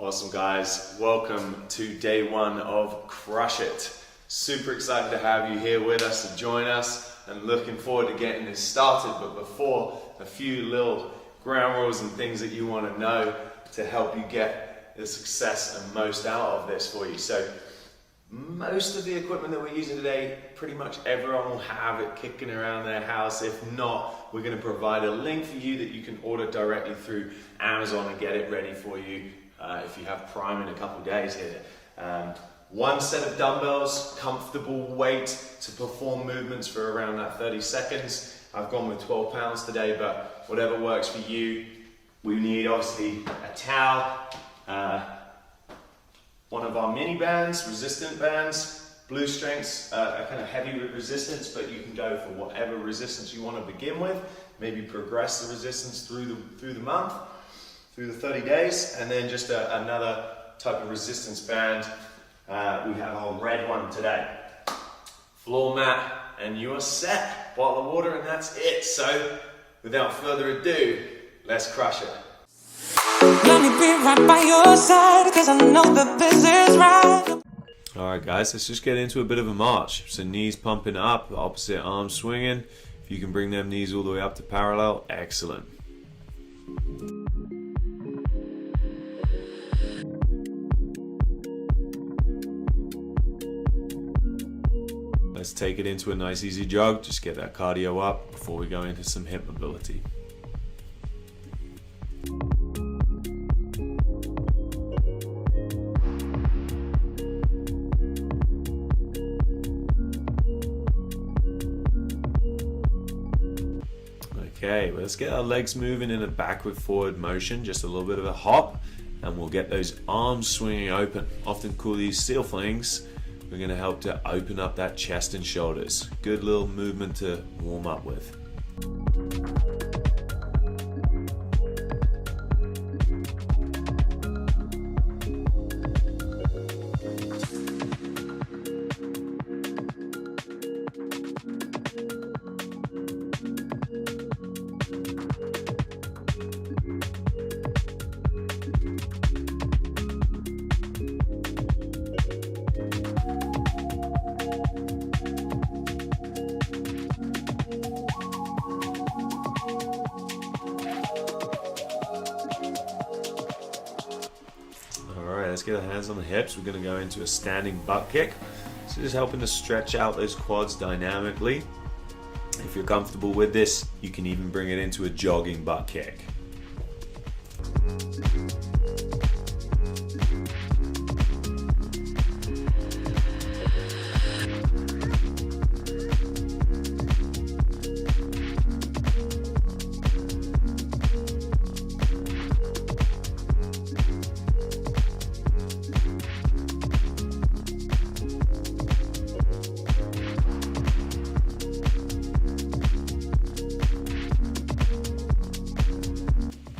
Awesome guys, welcome to day one of Crush It. Super excited to have you here with us and join us and looking forward to getting this started. But before, a few little ground rules and things that you want to know to help you get the success and most out of this for you. So most of the equipment that we're using today, pretty much everyone will have it kicking around their house. If not, we're going to provide a link for you that you can order directly through Amazon and get it ready for you if you have Prime in a couple days here. One set of dumbbells, comfortable weight to perform movements for around that 30 seconds. I've gone with 12 pounds today, but whatever works for you. We need obviously a towel, one of our mini bands, resistant bands, blue strengths, are kind of heavy with resistance, but you can go for whatever resistance you want to begin with. Maybe progress the resistance through the month, through the 30 days, and then just another type of resistance band. We have our red one today. Floor mat, and you are set. Bottle of water, and that's it. So, without further ado, let's crush it. Let me be right by your side, 'cause I know that this is right. Alright guys, let's just get into a bit of a march. So knees pumping up, opposite arm swinging. If you can bring them knees all the way up to parallel, excellent. Let's take it into a nice easy jog, just get that cardio up before we go into some hip mobility. Okay, well, let's get our legs moving in a backward forward motion, just a little bit of a hop, and we'll get those arms swinging open. Often call these seal flings. We're going to help to open up that chest and shoulders. Good little movement to warm up with. Let's get our hands on the hips. We're going to go into a standing butt kick. So just helping to stretch out those quads dynamically. If you're comfortable with this, you can even bring it into a jogging butt kick.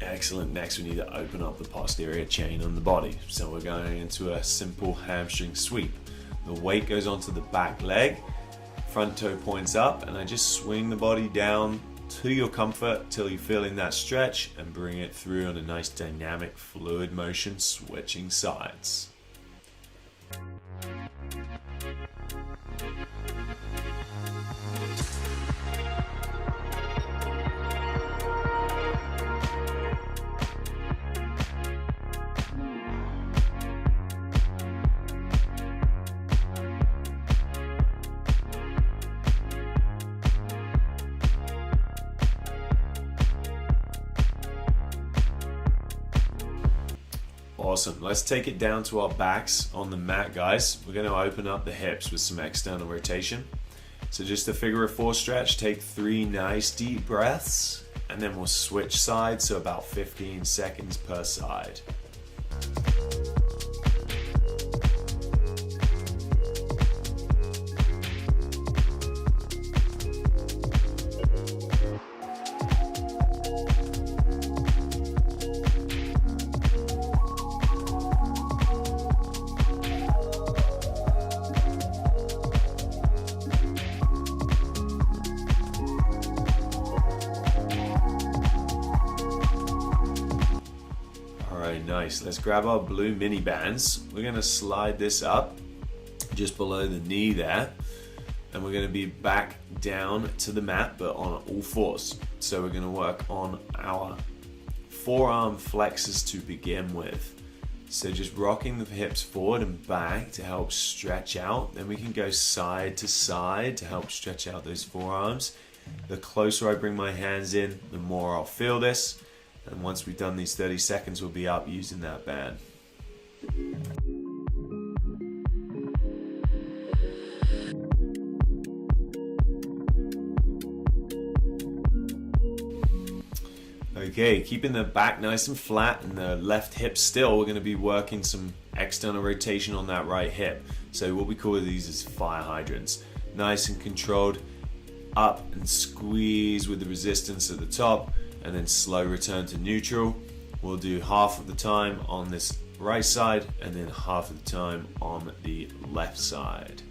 Excellent. Next, we need to open up the posterior chain on the body. So we're going into a simple hamstring sweep. The weight goes onto the back leg, front toe points up, and I just swing the body down to your comfort till you're feeling that stretch and bring it through on a nice dynamic fluid motion, switching sides. Awesome. Let's take it down to our backs on the mat, guys. We're going to open up the hips with some external rotation. So just a figure of four stretch, take 3 nice deep breaths, and then we'll switch sides, so about 15 seconds per side. Nice. Let's grab our blue mini bands. We're going to slide this up just below the knee there. And we're going to be back down to the mat, but on all fours. So we're going to work on our forearm flexors to begin with. So just rocking the hips forward and back to help stretch out. Then we can go side to side to help stretch out those forearms. The closer I bring my hands in, the more I'll feel this. And once we've done these 30 seconds, we'll be up using that band. Okay, keeping the back nice and flat and the left hip still, we're going to be working some external rotation on that right hip. So what we call these is fire hydrants. Nice and controlled, up and squeeze with the resistance at the top, and then slow return to neutral. We'll do half of the time on this right side and then half of the time on the left side.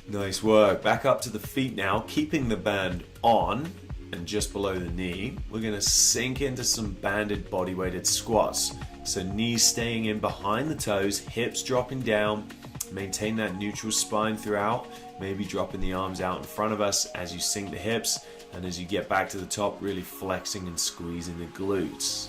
Nice work. Back up to the feet now, keeping the band on and just below the knee. We're going to sink into some banded body weighted squats. So knees staying in behind the toes, hips dropping down. Maintain that neutral spine throughout. Maybe dropping the arms out in front of us as you sink the hips. And as you get back to the top, really flexing and squeezing the glutes.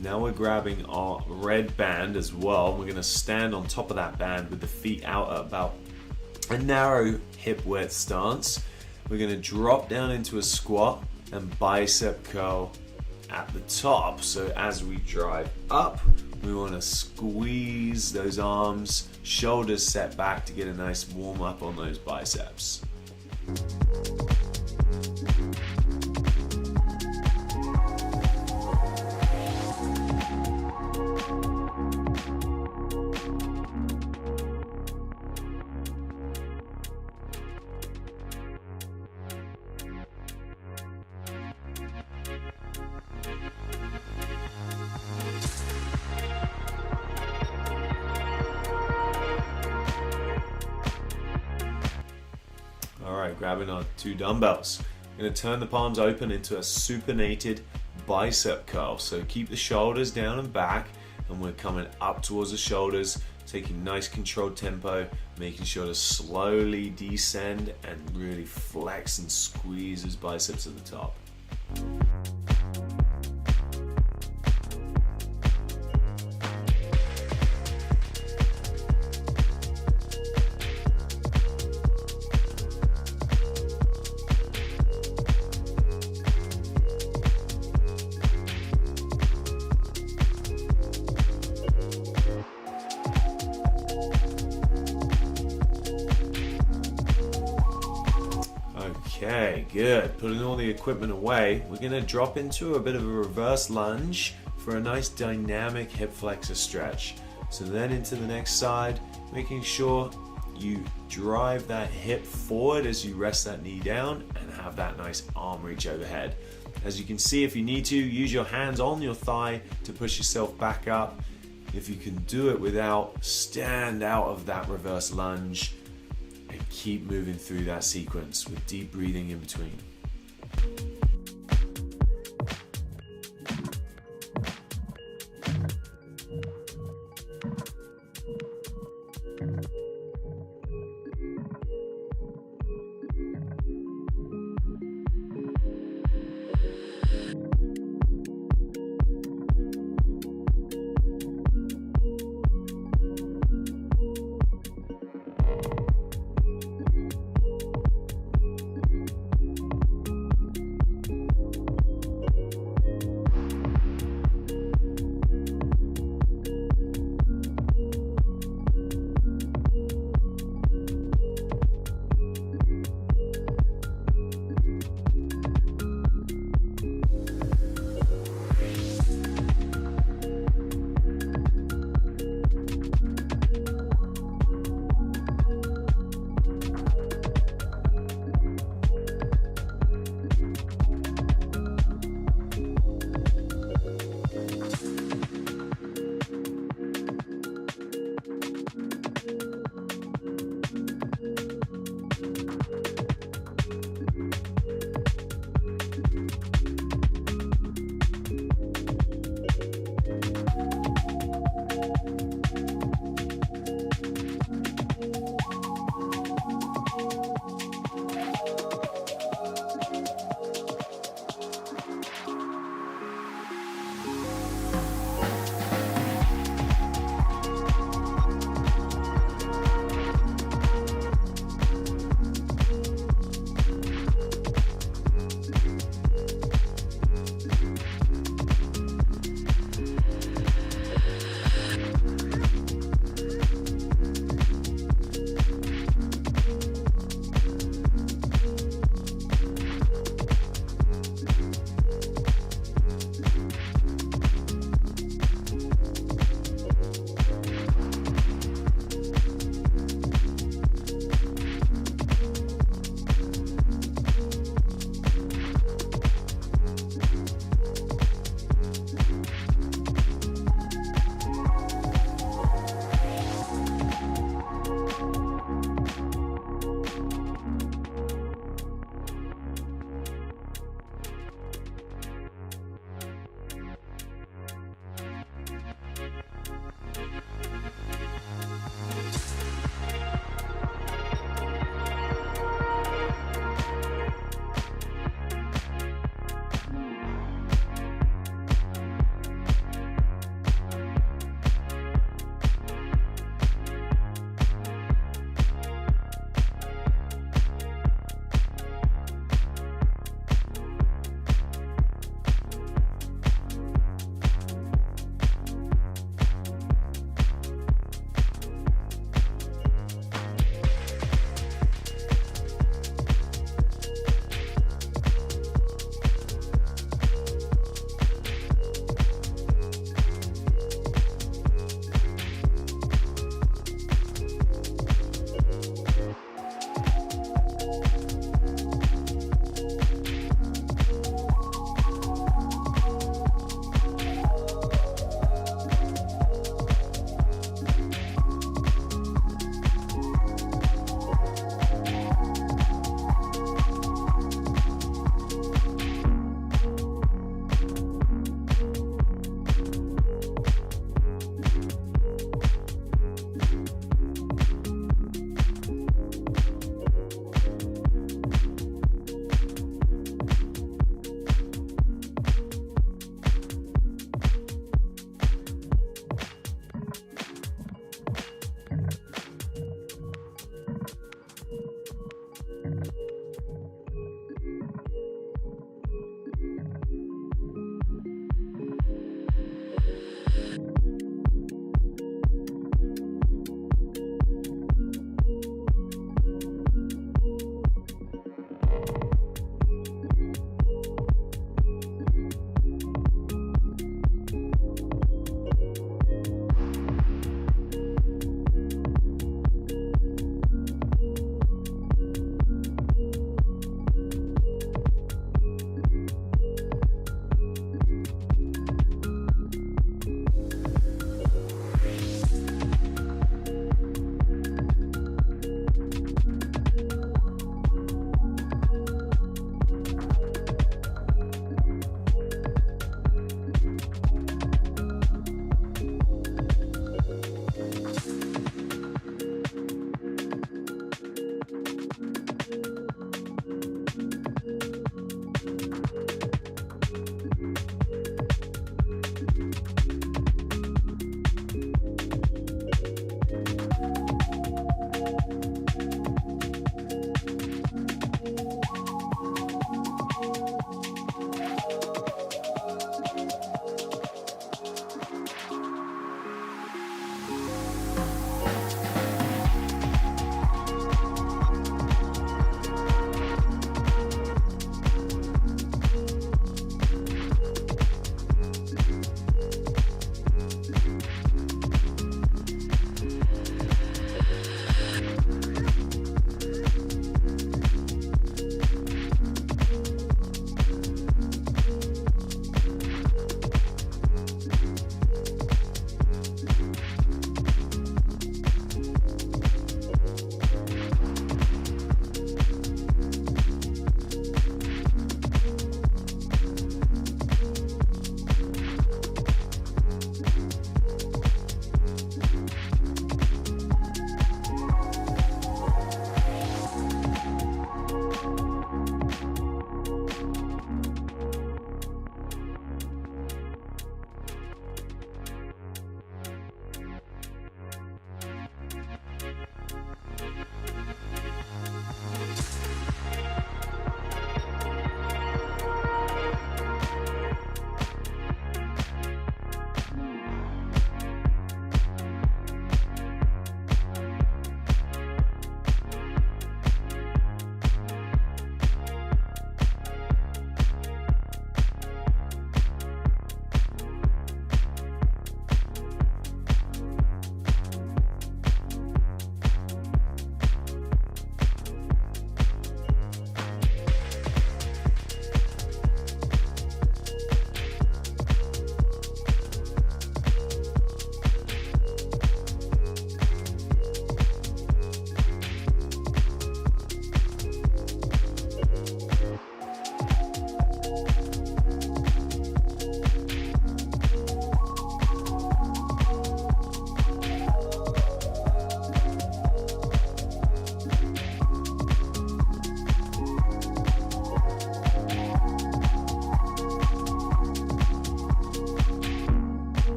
Now we're grabbing our red band as well. We're going to stand on top of that band with the feet out at about a narrow hip width stance. We're going to drop down into a squat and bicep curl at the top. So as we drive up, we want to squeeze those arms, shoulders set back to get a nice warm up on those biceps. Alright, grabbing our 2 dumbbells. I'm going to turn the palms open into a supinated bicep curl. So keep the shoulders down and back, and we're coming up towards the shoulders, taking nice controlled tempo, making sure to slowly descend and really flex and squeeze those biceps at the top. Okay, good. Putting all the equipment away, we're going to drop into a bit of a reverse lunge for a nice dynamic hip flexor stretch. So then into the next side, making sure you drive that hip forward as you rest that knee down and have that nice arm reach overhead. As you can see, if you need to, use your hands on your thigh to push yourself back up. If you can do it without, stand out of that reverse lunge and keep moving through that sequence with deep breathing in between.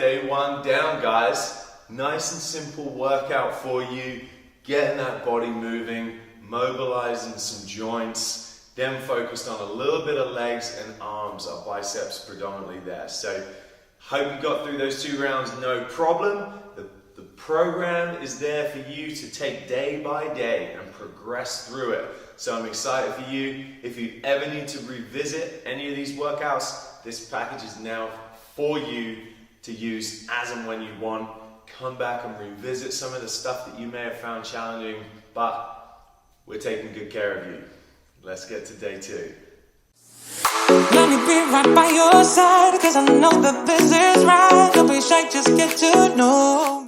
day one down, guys. Nice and simple workout for you. Getting that body moving, mobilizing some joints, then focused on a little bit of legs and arms, our biceps predominantly there. So hope you got through those 2 rounds, no problem. The program is there for you to take day by day and progress through it. So I'm excited for you. If you ever need to revisit any of these workouts, this package is now for you to use as and when you want. Come back and revisit some of the stuff that you may have found challenging, but we're taking good care of you. Let's get to day 2. Let me be right by your side, cause I know that this is right. Don't be shy, just get to know